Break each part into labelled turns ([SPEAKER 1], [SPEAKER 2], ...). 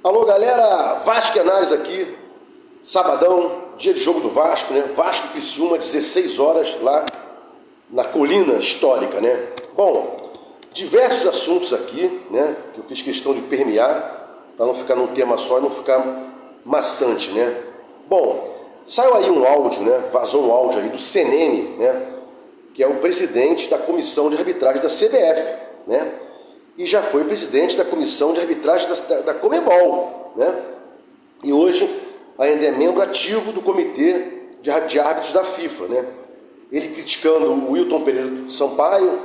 [SPEAKER 1] Alô galera, Vasco e Análise aqui, sabadão, dia de jogo do Vasco, né? Vasco e Criciúma, 16 horas lá na colina histórica, né? Bom, diversos assuntos aqui, né? Que eu fiz questão de permear, para não ficar num tema só e não ficar maçante, né? Bom, saiu aí um áudio, né? Vazou um áudio aí do CNM, né? Que é o presidente da comissão de arbitragem da CBF, né? E já foi presidente da comissão de arbitragem da Conmebol, né? E hoje ainda é membro ativo do comitê de árbitros da FIFA, né? Ele criticando o Wilton Pereira Sampaio,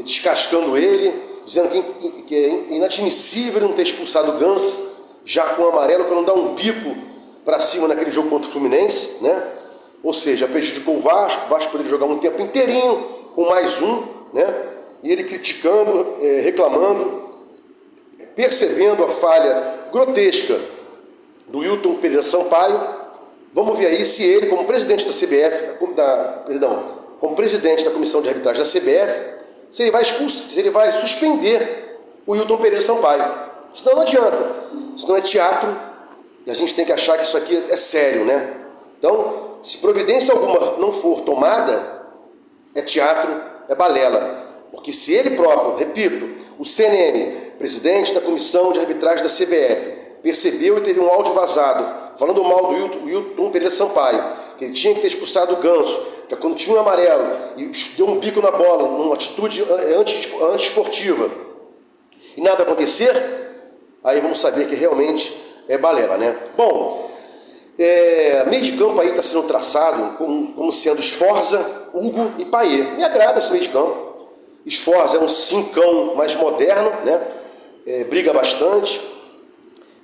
[SPEAKER 1] descascando ele, dizendo que é inadmissível não ter expulsado o Ganso, já com o amarelo, para não dar um bico para cima naquele jogo contra o Fluminense, né? Ou seja, prejudicou o Vasco poderia jogar um tempo inteirinho com mais um, né? E ele criticando, reclamando, percebendo a falha grotesca do Wilton Pereira Sampaio. Vamos ver aí se ele, como presidente da CBF, como presidente da comissão de arbitragem da CBF, se ele vai suspender o Wilton Pereira Sampaio. Senão não adianta, senão é teatro, e a gente tem que achar que isso aqui é sério, né? Então, se providência alguma não for tomada, é teatro, é balela. Porque se ele próprio, repito, o CNM, presidente da comissão de arbitragem da CBF, percebeu e teve um áudio vazado, falando mal do Wilton Pereira Sampaio, que ele tinha que ter expulsado o Ganso, que quando tinha um amarelo e deu um bico na bola, numa atitude antiesportiva, e nada acontecer, aí vamos saber que realmente é balela, né? Bom, meio de campo aí está sendo traçado como sendo Sforza, Hugo e Payet. Me agrada esse meio de campo. Sforza é um cincão mais moderno, né? Briga bastante,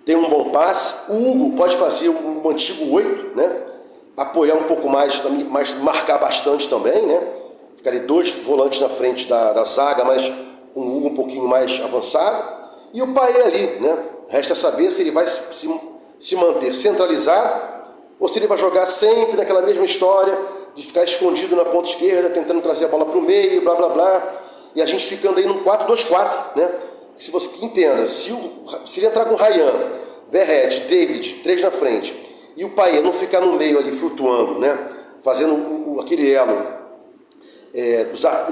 [SPEAKER 1] tem um bom passe. O Hugo pode fazer um antigo 8, né? Apoiar um pouco mais, marcar bastante também, né? Ficar ali dois volantes na frente da zaga, mas com o Hugo um pouquinho mais avançado. E o Payet ali, né? Resta saber se ele vai se manter centralizado ou se ele vai jogar sempre naquela mesma história de ficar escondido na ponta esquerda, tentando trazer a bola para o meio, blá blá blá. E a gente ficando aí no 4-2-4, né? Se você entenda, se ele entrar com Ryan, Verratti, David, 3 na frente, e o Payet não ficar no meio ali flutuando, né? Fazendo aquele elo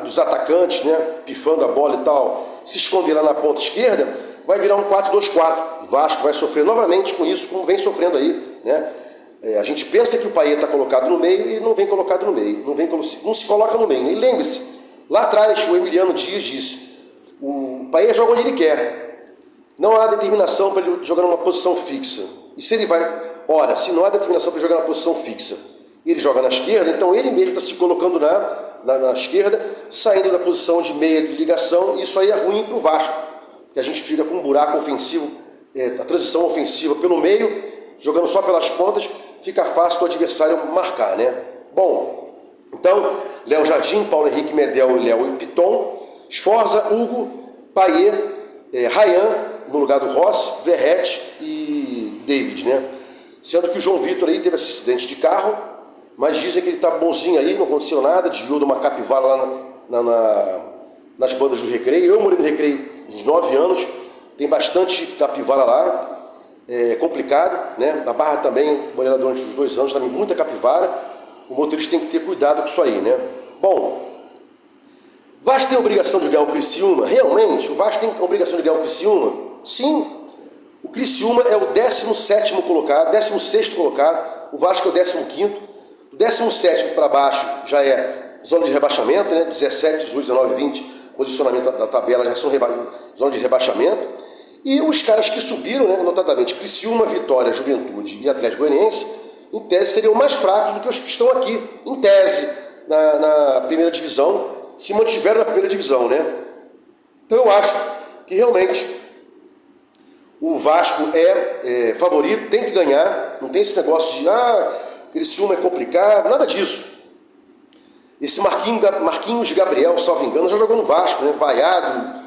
[SPEAKER 1] dos atacantes, né? Pifando a bola e tal, se esconder lá na ponta esquerda, vai virar um 4-2-4. O Vasco vai sofrer novamente com isso, como vem sofrendo aí, né? A gente pensa que o Payet está colocado no meio e não vem colocado no meio, não se coloca no meio. E lembre-se, lá atrás o Emiliano Dias disse, o Payet joga onde ele quer, não há determinação para ele jogar numa posição fixa. E se ele vai, se não há determinação para ele jogar na posição fixa, e ele joga na esquerda, então ele mesmo está se colocando na esquerda, saindo da posição de meia de ligação, e isso aí é ruim para o Vasco, que a gente fica com um buraco ofensivo, a transição ofensiva pelo meio, jogando só pelas pontas, fica fácil do adversário marcar, né? Bom, então, Léo Jardim, Paulo Henrique Medel, Léo e Piton, Sforza, Hugo, Payet, Ryan, no lugar do Rossi, Verratti e David, né? Sendo que o João Vitor aí teve esse acidente de carro, mas dizem que ele tá bonzinho aí, não aconteceu nada, desviou de uma capivara lá nas bandas do Recreio. Eu morei no Recreio uns 9 anos, tem bastante capivara lá, é complicado, né? Na Barra também, morei lá durante uns 2 anos, também muita capivara. O motorista tem que ter cuidado com isso aí, né? Bom, Vasco tem a obrigação de ganhar o Criciúma? Realmente, o Vasco tem a obrigação de ganhar o Criciúma? Sim. O Criciúma é o 17º colocado, 16º colocado, o Vasco é o 15º. Do 17º para baixo já é zona de rebaixamento, né? 17, 18, 19, 20, posicionamento da tabela já são zona de rebaixamento. E os caras que subiram, né, notadamente Criciúma, Vitória, Juventude e Atlético Goianiense, em tese seriam mais fracos do que os que estão aqui, em tese, na primeira divisão, se mantiveram na primeira divisão, né? Então eu acho que realmente o Vasco é favorito, tem que ganhar, não tem esse negócio de Criciúma é complicado, nada disso. Esse Marquinhos Gabriel, salvo engano, já jogou no Vasco, né? Vaiado,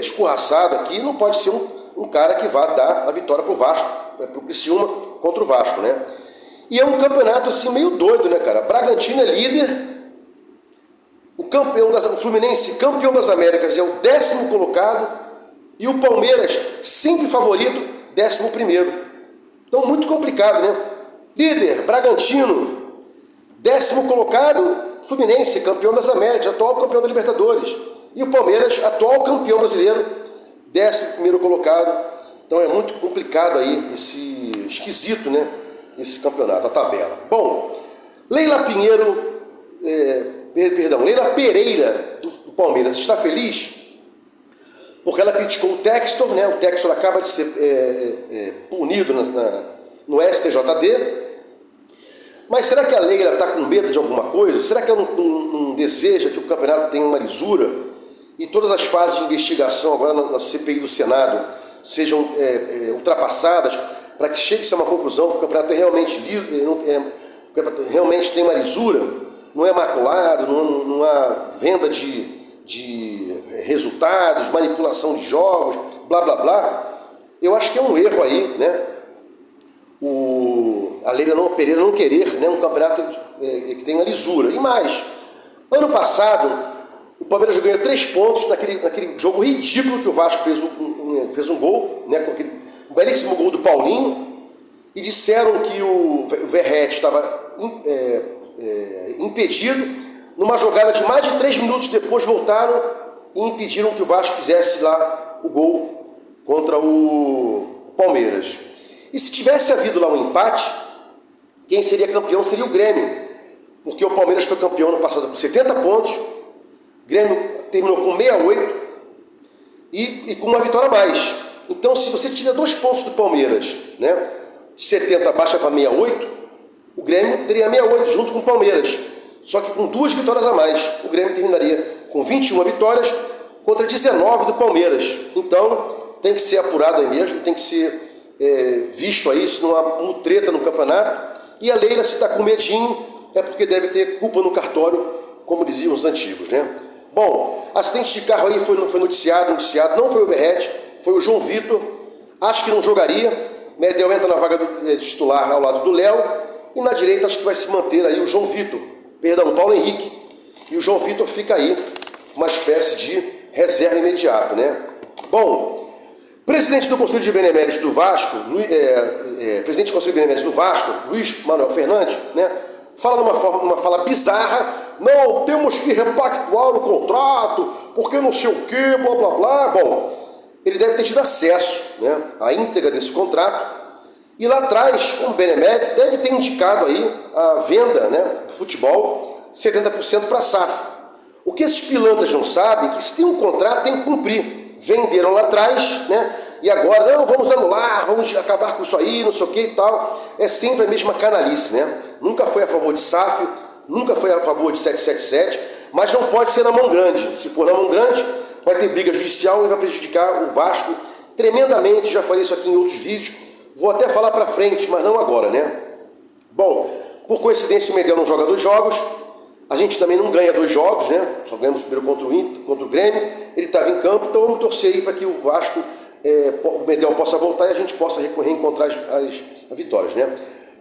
[SPEAKER 1] escorraçado aqui, não pode ser um cara que vá dar a vitória pro Vasco, pro Criciúma contra o Vasco, né? E é um campeonato assim meio doido, né, cara? Bragantino é líder, o Fluminense, campeão das Américas, é o 10º colocado, e o Palmeiras, sempre favorito, 11º. Então, muito complicado, né? Líder, Bragantino. 10º colocado, Fluminense, campeão das Américas, atual campeão da Libertadores. E o Palmeiras, atual campeão brasileiro, 11º colocado. Então é muito complicado aí, esquisito, né? Esse campeonato, a tabela. Bom, Leila Pereira, do Palmeiras, está feliz porque ela criticou o Textor, né? O Textor acaba de ser punido no STJD. Mas será que a Leila está com medo de alguma coisa? Será que ela não deseja que o campeonato tenha uma lisura e todas as fases de investigação agora na CPI do Senado sejam ultrapassadas para que chegue-se a uma conclusão que o campeonato é realmente tem uma lisura, não é maculado, não há venda de resultados, manipulação de jogos, blá blá blá? Eu acho que é um erro aí, né? A Leila Pereira não querer, né, um campeonato que tenha lisura. E mais, ano passado, o Palmeiras ganhou 3 pontos naquele jogo ridículo que o Vasco fez um gol, né, com aquele belíssimo gol do Paulinho, e disseram que o Verratti estava impedido. Numa jogada de mais de 3 minutos depois, voltaram e impediram que o Vasco fizesse lá o gol contra o Palmeiras. E se tivesse havido lá um empate, quem seria campeão seria o Grêmio, porque o Palmeiras foi campeão no passado com 70 pontos, o Grêmio terminou com 68 e com uma vitória a mais. Então, se você tira 2 pontos do Palmeiras, né, 70 baixa para 68, o Grêmio teria 68 junto com o Palmeiras, só que com 2 vitórias a mais. O Grêmio terminaria com 21 vitórias contra 19 do Palmeiras. Então, tem que ser apurado aí mesmo, tem que ser visto aí, se não há mutreta no campeonato. E a Leila, se está com medinho, é porque deve ter culpa no cartório, como diziam os antigos, né? Bom, acidente de carro aí foi noticiado, não foi o Verratti, foi o João Vitor. Acho que não jogaria. Medel entra na vaga do titular ao lado do Léo, e na direita acho que vai se manter aí o Paulo Henrique, e o João Vitor fica aí, uma espécie de reserva imediata, né? Bom, presidente do Conselho de Beneméritos do Vasco, presidente do Conselho de Beneméritos do Vasco, Luiz Manuel Fernandes, né, fala numa fala bizarra: não, temos que repactuar o contrato, porque não sei o que, blá blá blá. Bom, ele deve ter tido acesso, né, à íntegra desse contrato, e lá atrás, como Benemérito, deve ter indicado aí a venda, né, do futebol 70% para a SAF. O que esses pilantras não sabem é que se tem um contrato, tem que cumprir. Venderam lá atrás, né? E agora, não, vamos anular, vamos acabar com isso aí, não sei o que e tal. É sempre a mesma canalice, né? Nunca foi a favor de SAF, nunca foi a favor de 777, mas não pode ser na mão grande. Se for na mão grande, vai ter briga judicial e vai prejudicar o Vasco tremendamente. Já falei isso aqui em outros vídeos, vou até falar para frente, mas não agora, né? Bom, por coincidência o Medel não joga 2 jogos, a gente também não ganha 2 jogos, né? Só ganhamos primeiro contra o Grêmio. Ele estava em campo, então vamos torcer aí para que o Vasco, o Medel possa voltar e a gente possa reencontrar as vitórias, né?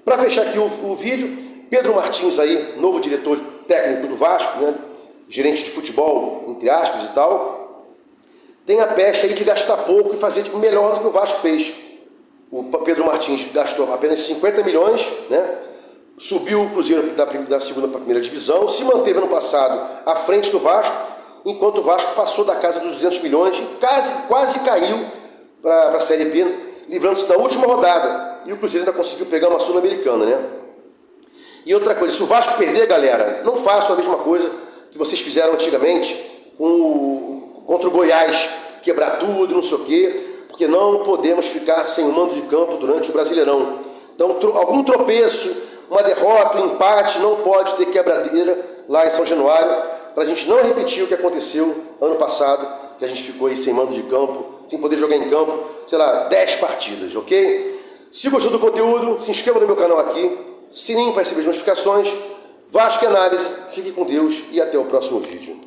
[SPEAKER 1] Para fechar aqui o vídeo, Pedro Martins aí, novo diretor técnico do Vasco, né? Gerente de futebol, entre aspas e tal, tem a pecha aí de gastar pouco e fazer melhor do que o Vasco fez. O Pedro Martins gastou apenas 50 milhões, né? Subiu o Cruzeiro da segunda para a primeira divisão, se manteve no passado à frente do Vasco, enquanto o Vasco passou da casa dos 200 milhões e quase caiu para a Série B, livrando-se da última rodada. E o Cruzeiro ainda conseguiu pegar uma Sul-Americana, né? E outra coisa, se o Vasco perder, galera, não façam a mesma coisa que vocês fizeram antigamente contra o Goiás, quebrar tudo, não sei o quê, porque não podemos ficar sem o mando de campo durante o Brasileirão. Então, algum tropeço, uma derrota, um empate, não pode ter quebradeira lá em São Januário, para a gente não repetir o que aconteceu ano passado, que a gente ficou aí sem mando de campo, sem poder jogar em campo, sei lá, 10 partidas, ok? Se gostou do conteúdo, se inscreva no meu canal aqui, sininho para receber as notificações. Vasco e Análise, fique com Deus e até o próximo vídeo.